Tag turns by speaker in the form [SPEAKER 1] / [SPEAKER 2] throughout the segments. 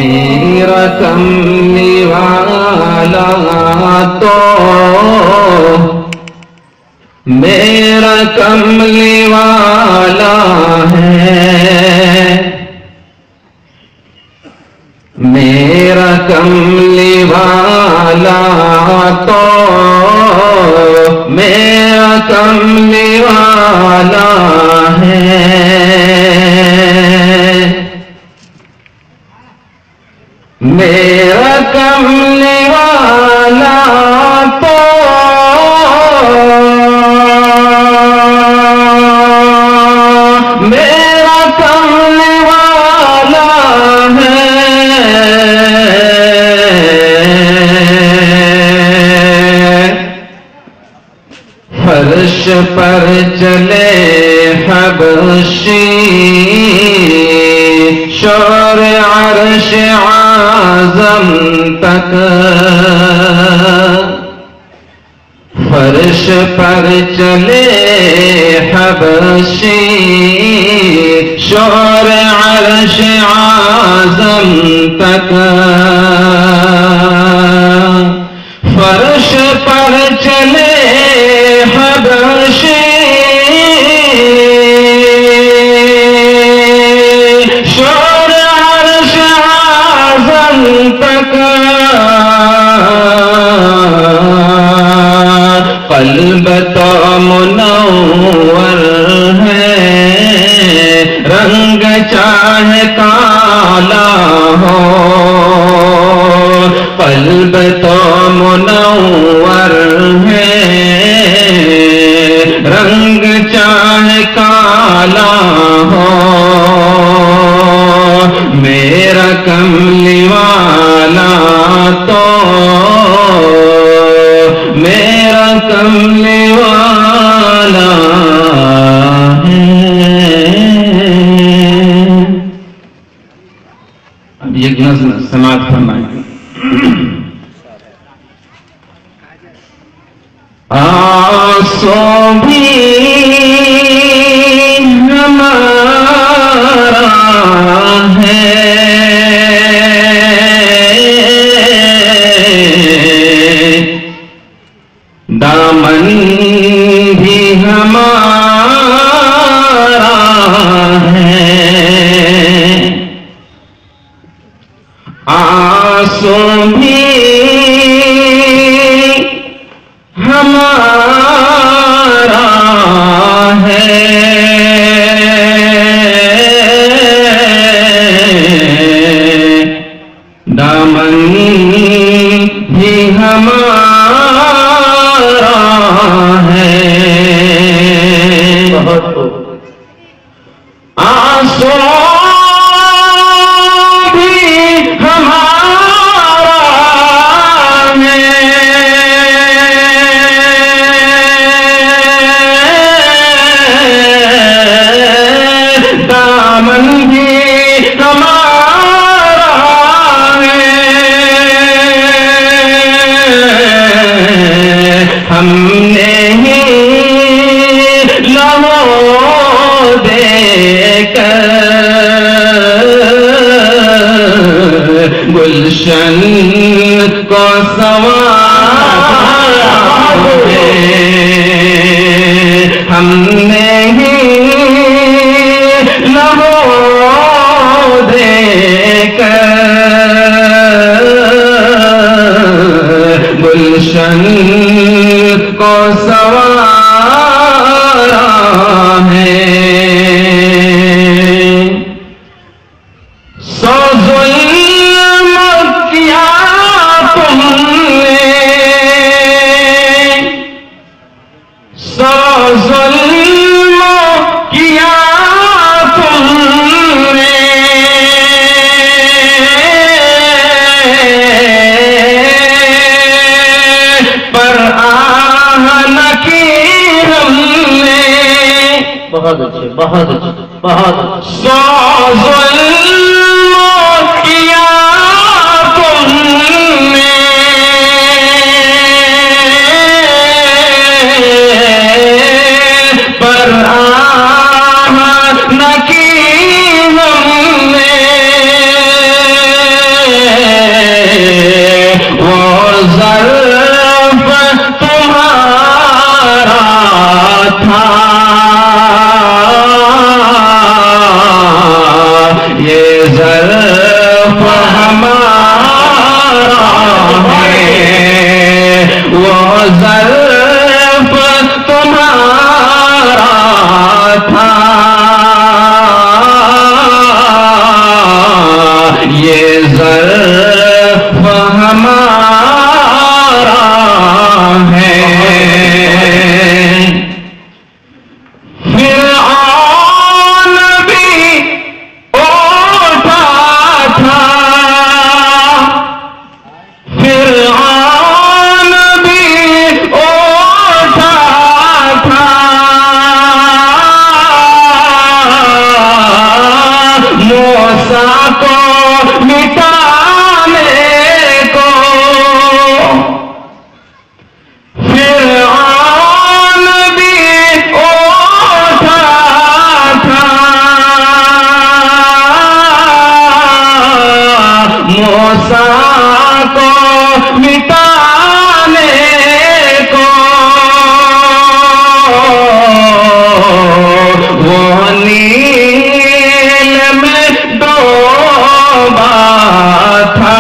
[SPEAKER 1] میرا کملی والا تو میرا کملی والا ہے، میرا کملی والا تو میرا کملی والا ہے، میرا کملی والا تو میرا کملی والا ہے، فرش پر چلے حبشی شور عرش اعظم تک، فرش پر چلے حبشی شور عرش اعظم تک، فرش پر چلے حبشی شور عرش اعظم تک، قلب تو منور ہے رنگ چاہے کالا ہو، قلب تو منور ہے رنگ چاہے کالا ہو، میرا کملی والا تو میرا کملی والا ہے۔ اب یہ نظم سماعت فرمائیں۔ آنسوں بھی ہمارا ہے، دامن بھی ہمارا ہے، آنسوں بھی ہمارا ہے، دامن بھی ہمارا ہے، آنسوں بھی ہمارا ہے، دامن بھی ہمارا ہے، ہم نے ہی لہو دے کر گلشن کو سنوارا ہے، ہم نے ہی لہو دے کر گلشن کو سنوارا ہے، سو ظلم کیا تم نے، سو ظلم کیا تم نے، پر آہ نہ کی ہم نے، بہت اچھے بہت اچھے بہت سو ظلم کیا تم نے، پر آہ نہ کی ہم نے، ظرف ہمارا ہے فرعون بھی اٹھا تھا فرعون بھی اٹھا تھا موسیٰ کو مٹانے کو فرعون بھی اٹھا تھا موسیٰ کو مٹانے کو وہ نیل میں ڈوبا تھا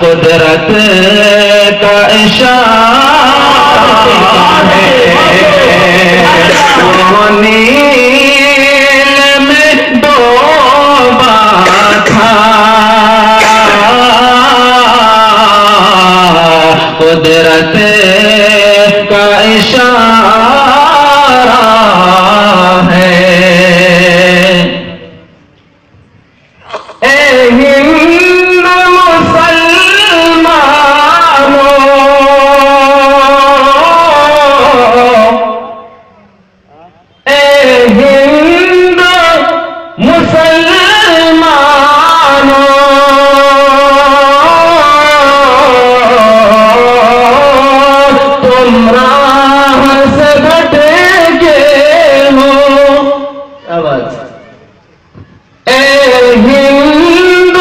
[SPEAKER 1] قدرت کا اشارہ ہے وہ نیل میں ڈوبا تھا قدرت کا اشارہ ہے اے ہند مسلمانوں اے ہند مسلمانوں تم راہ سے بھٹکے ہو آواز اے ہند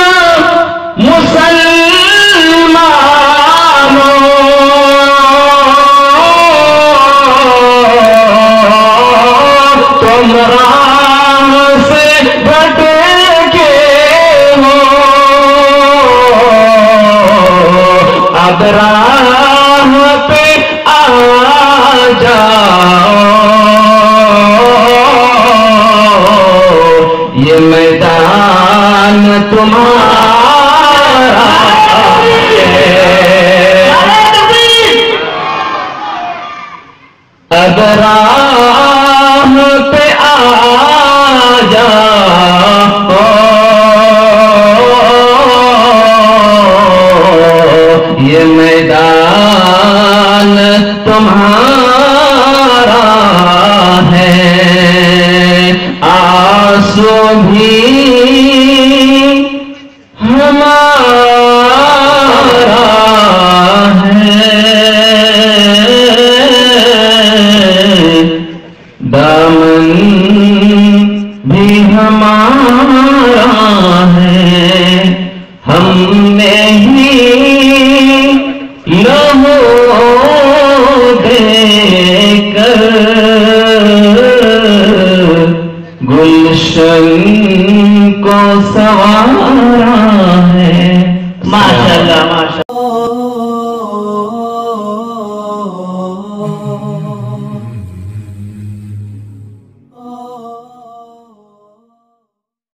[SPEAKER 1] مسلمانوں تم راہ سے بھٹکے ہو اب راہ پہ آ جاؤ یہ میدان تمہارا ہے اب راہ پہ آ جاؤ یہ میدان تمہارا ہے آنسو بھی ہمارا ہے دامن بھی ہمارا ہے ہم نے ہی لہو دے کر گلشن کو سوارا ہے ماشاءاللہ ماشاءاللہ